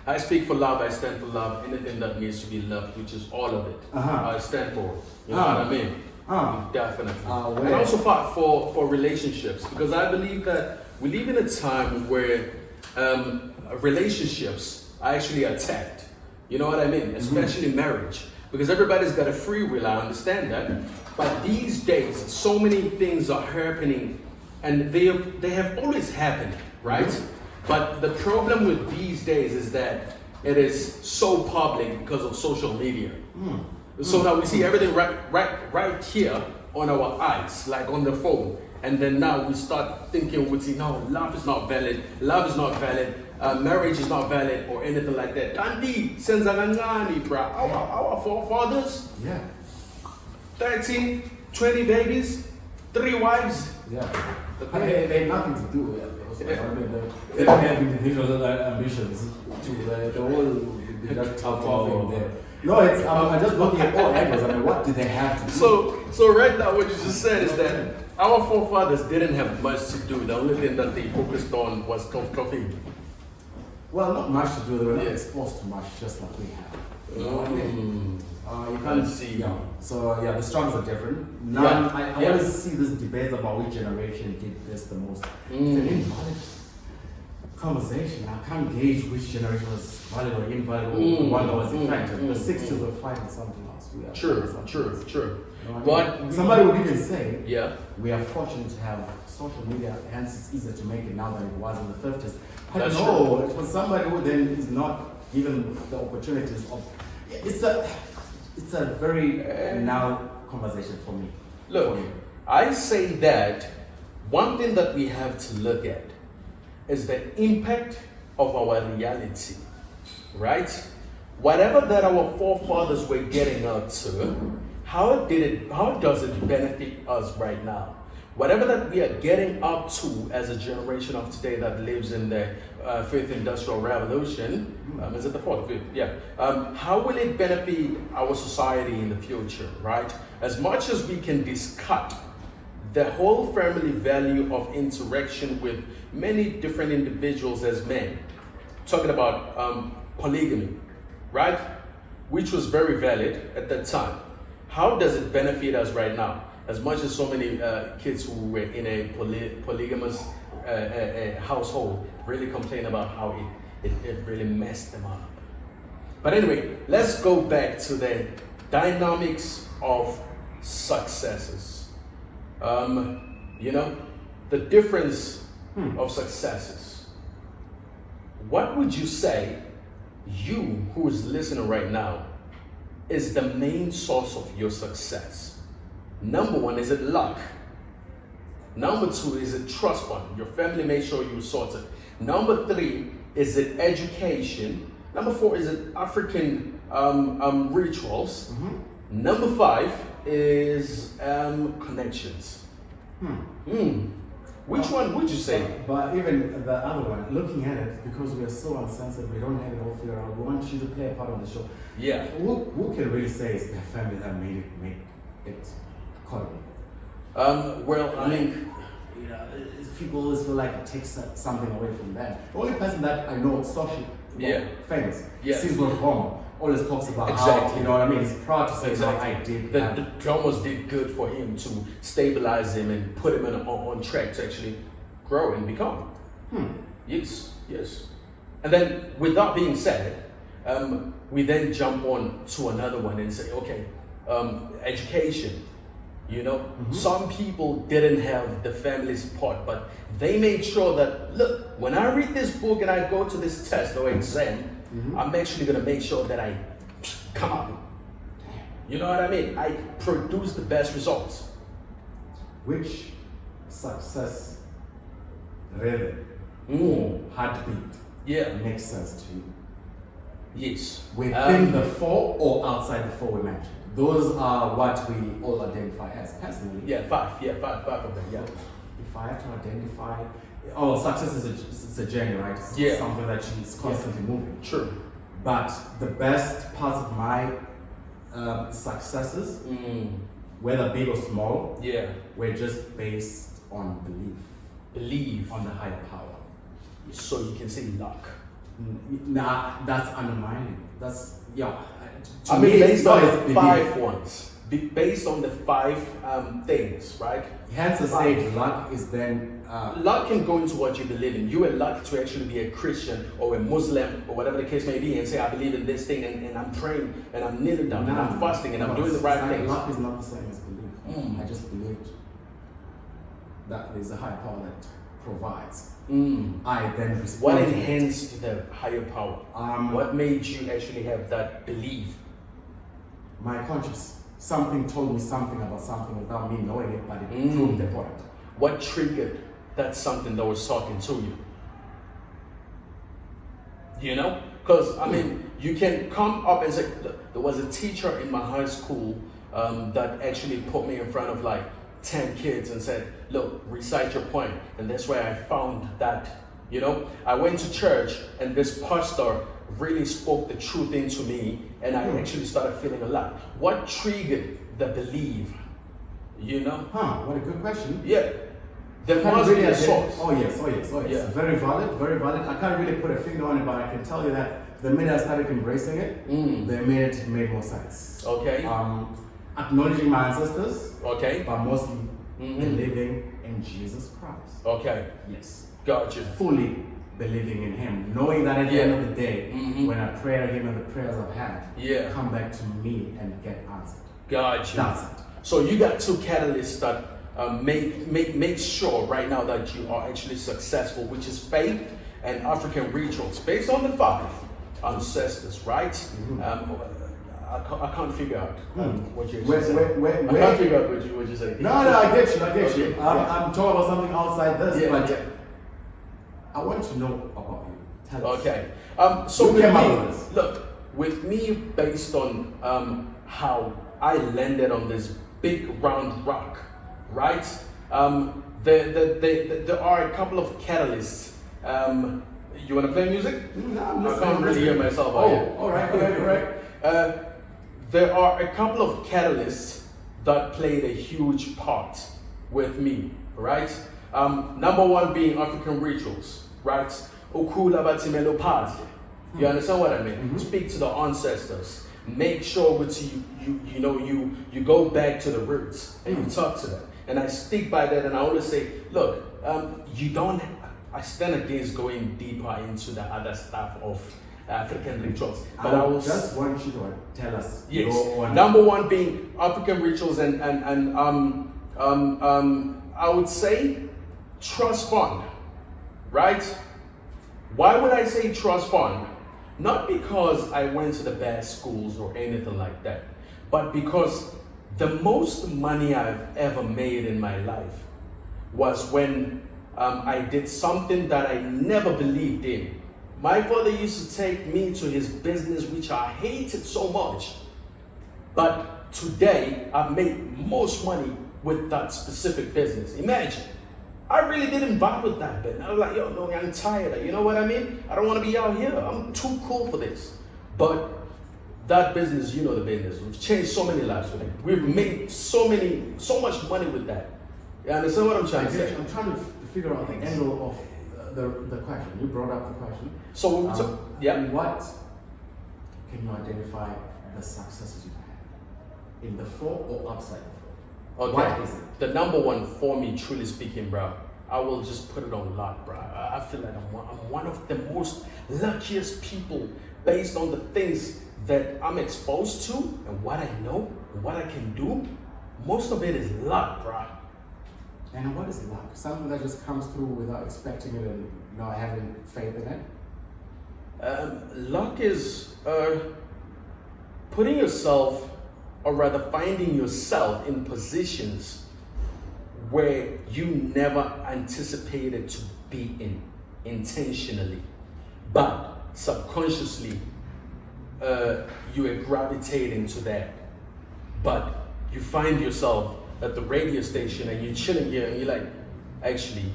I speak for love. I stand for love. Anything that needs to be loved, which is all of it, I stand for. You know what I mean? Definitely. And also for relationships, because I believe that we live in a time where relationships are actually attacked. You know what I mean? Especially marriage, because everybody's got a free will. I understand that, but these days, so many things are happening, and they have always happened, right? But the problem with these days is that it is so public because of social media. So now we see everything right here on our eyes, like on the phone. And then now we start thinking, no, love is not valid, marriage is not valid, or anything like that. Kandi, senzangangani, bro. Our forefathers, 13, 20 babies, 3 wives. Yeah. They had nothing to do with it. I mean, they don't have individual ambitions to the whole that tough thing there. No, it's I'm just looking at all angles. I mean, what do they have to do? So right now, what you just said is that our forefathers didn't have much to do. The only thing that they focused on was coffee. Well, not much to do. They were not exposed to much, just like we have. You know what I mean? You can't see. Yeah. So the struggles are different. Now, I always see this debate about which generation did this the most. It's an invalid conversation. I can't gauge which generation was valid or invalid or the one that was effective. The 60s were fighting something else. True. You know But somebody would even say, we are fortunate to have social media, hence it's easier to make it now than it was in the 50s. But That's no, true. for somebody who then is not given the opportunities of, it's a very now conversation for me. Look, I say that one thing that we have to look at is the impact of our reality, right? Whatever that our forefathers were getting up to, how does it benefit us right now? Whatever that we are getting up to as a generation of today that lives in the fifth industrial revolution, is it the fourth, fifth? Yeah. How will it benefit our society in the future, right? As much as we can discard the whole family value of interaction with many different individuals as men, talking about polygamy, right? Which was very valid at that time. How does it benefit us right now? As much as so many kids who were in a polygamous household really complain about how it really messed them up. But anyway, let's go back to the dynamics of successes. The difference of successes. What would you say, you who is listening right now, is the main source of your success? Number 1, is it luck? Number 2, is it trust fund? Your family made sure you were sorted. Number 3, is it education? Number 4, is it African rituals? Number 5 is connections. Which one would you say? But even the other one, looking at it, because we are so uncensored, we don't have it all figured out. We want you to play a part of the show. Yeah. Who can really say it's their family that made it accordingly? I mean, people always feel like it takes something away from them. The only person that I know socially famous, Caesar Roma, always talks about how, you know what I mean, he's proud to say that I did. The drummers did good for him to stabilize him and put him on track to actually grow and become. Yes. And then, with that being said, we then jump on to another one and say, okay, education. Some people didn't have the family support, but they made sure that, look, when I read this book and I go to this test or exam, I'm actually going to make sure that I come up. You know what I mean? I produce the best results. Which success rhythm heartbeat makes sense to you? Yes. Within the 4 or outside the 4 we mentioned? Those are what we all identify as personally. 5. 5 of them, If I have to identify, success is a journey, right? It's something that is constantly moving. True. But the best parts of my successes, whether big or small, were just based on belief. Believe on the higher power. So you can say luck. Nah, that's undermining. That's I mean, based on the 5 ones. Based on the 5 things, right? Hence the say luck is then... luck can go into what you believe in. You are lucky to actually be a Christian or a Muslim or whatever the case may be and say, I believe in this thing and I'm praying and I'm kneeling down and I'm fasting and I'm doing the right things. Luck is not the same as belief. I just believed that there's a higher power that provides. I then respond. What enhanced the higher power? What made you actually have that belief? My conscience. Something told me something about something without me knowing it, but it proved the point. What triggered that something that was talking to you? You know? Because, I mean, you can come up and say, look, there was a teacher in my high school that actually put me in front of like 10 kids and said, look, recite your point. And that's where I found that, you know, I went to church and this pastor really spoke the truth into me and I actually started feeling alive. What triggered the belief? You know? What a good question. Yeah. There must be a source. Oh yes. Yeah. Very valid. I can't really put a finger on it, but I can tell you that the minute I started embracing it, the minute it made more sense. Okay. Acknowledging my ancestors. Okay. But mostly believing in Jesus Christ. Okay. Yes. Gotcha. Fully believing in Him, knowing that at the end of the day, when I pray to Him and the prayers I've had, come back to me and get answered. Gotcha. That's it. So you got 2 catalysts that make sure right now that you are actually successful, which is faith and African rituals, based on the 5 ancestors, right? I can't figure out what you're saying. I can't figure out what you're saying. No, I get you. I'm talking about something outside this, but I want to know about you. Tell us. Okay. So with me, based on how I landed on this big round rock, right? There are a couple of catalysts. You want to play music? No, I can't really hear myself. All right. There are a couple of catalysts that played a huge part with me, right? Number 1 being African rituals, right? Ukula batimelo pati. You understand what I mean? Speak to the ancestors. Make sure with you go back to the roots and you talk to them. And I stick by that, and I always say, look, I stand against going deeper into the other stuff of African rituals. But I just want you to tell us. Yes. Number 1 being African rituals and I would say trust fund, right? Why would I say trust fund? Not because I went to the best schools or anything like that, but because the most money I've ever made in my life was when I did something that I never believed in. My father used to take me to his business, which I hated so much. But today, I've made most money with that specific business. Imagine. I really didn't vibe with that bit. I was like, no, I'm tired. You know what I mean? I don't want to be out here. I'm too cool for this. But that business, you know the business. We've changed so many lives with it. We've made so much money with that. You understand what I'm trying to say? I'm trying to figure out the angle of the question. You brought up the question. So what can you identify the successes you've had in the 4 or outside the 4? Okay. What is it? The number 1 for me, truly speaking, bro, I will just put it on lock, bro. I feel like I'm one of the most luckiest people based on the things that I'm exposed to and what I know and what I can do. Most of it is luck, bro. And what is luck? Something that just comes through without expecting it and not having faith in it? Luck is putting yourself, or rather finding yourself in positions where you never anticipated to be in intentionally, but subconsciously you are gravitating to that. But you find yourself at the radio station and you're chilling here and you're like, actually,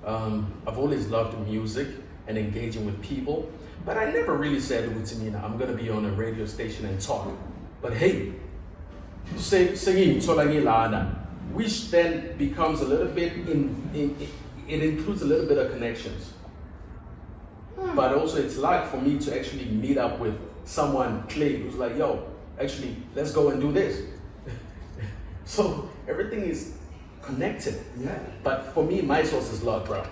I've always loved music and engaging with people, but I never really said, I'm gonna be on a radio station and talk. But hey, singing Tolangilana, which then becomes a little bit it includes a little bit of connections. But also it's luck for me to actually meet up with someone, Clay, who's like, yo, actually, let's go and do this. So everything is connected. Yeah. But for me, my source is luck, bro.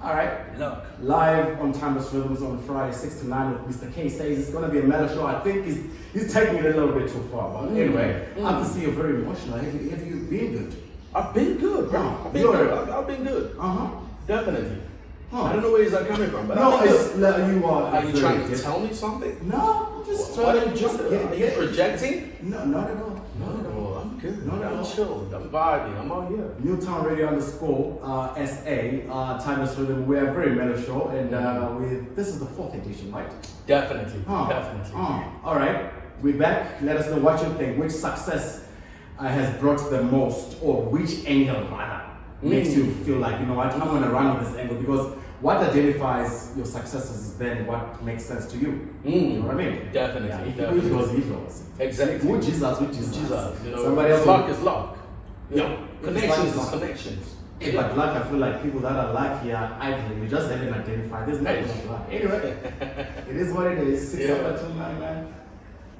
All right, look, live on Timeless Rhythms on Friday, 6 to 9 with Mr. K says it's going to be a mellow show. I think he's taking it a little bit too far. But anyway, I can see you're very emotional. Have you been good? I've been good, bro. I've been good. I've been good. Definitely. I don't know where is that coming from, but no, it's you are. Are you trying to tell me something? No, just What trying are to you doing? Are you projecting? No, not at all. Not at all. I'm good. Not at I'm all. chill. I'm vibing. I'm out here. Newtown Radio _ SA, Timeless Rhythm. We are a very mellow show, and this is the 4th edition, right? Definitely. Definitely. All right, we're back. Let us know what you think. Which success has brought the most, or which angle rather makes you feel like, you know what, I'm going to run with this angle, because what identifies your successes is then what makes sense to you. You know what I mean? Definitely. Yeah, if definitely. it was Jesus. Exactly. With Jesus, with Jesus. You know, Somebody else. luck is luck. Yeah. Connections Luck is connections. Yeah, but luck, I feel like people that are lucky are idle. You just haven't identified. There's nothing like luck. Anyway, it is what it is. 6 Yeah. over 2 9, man.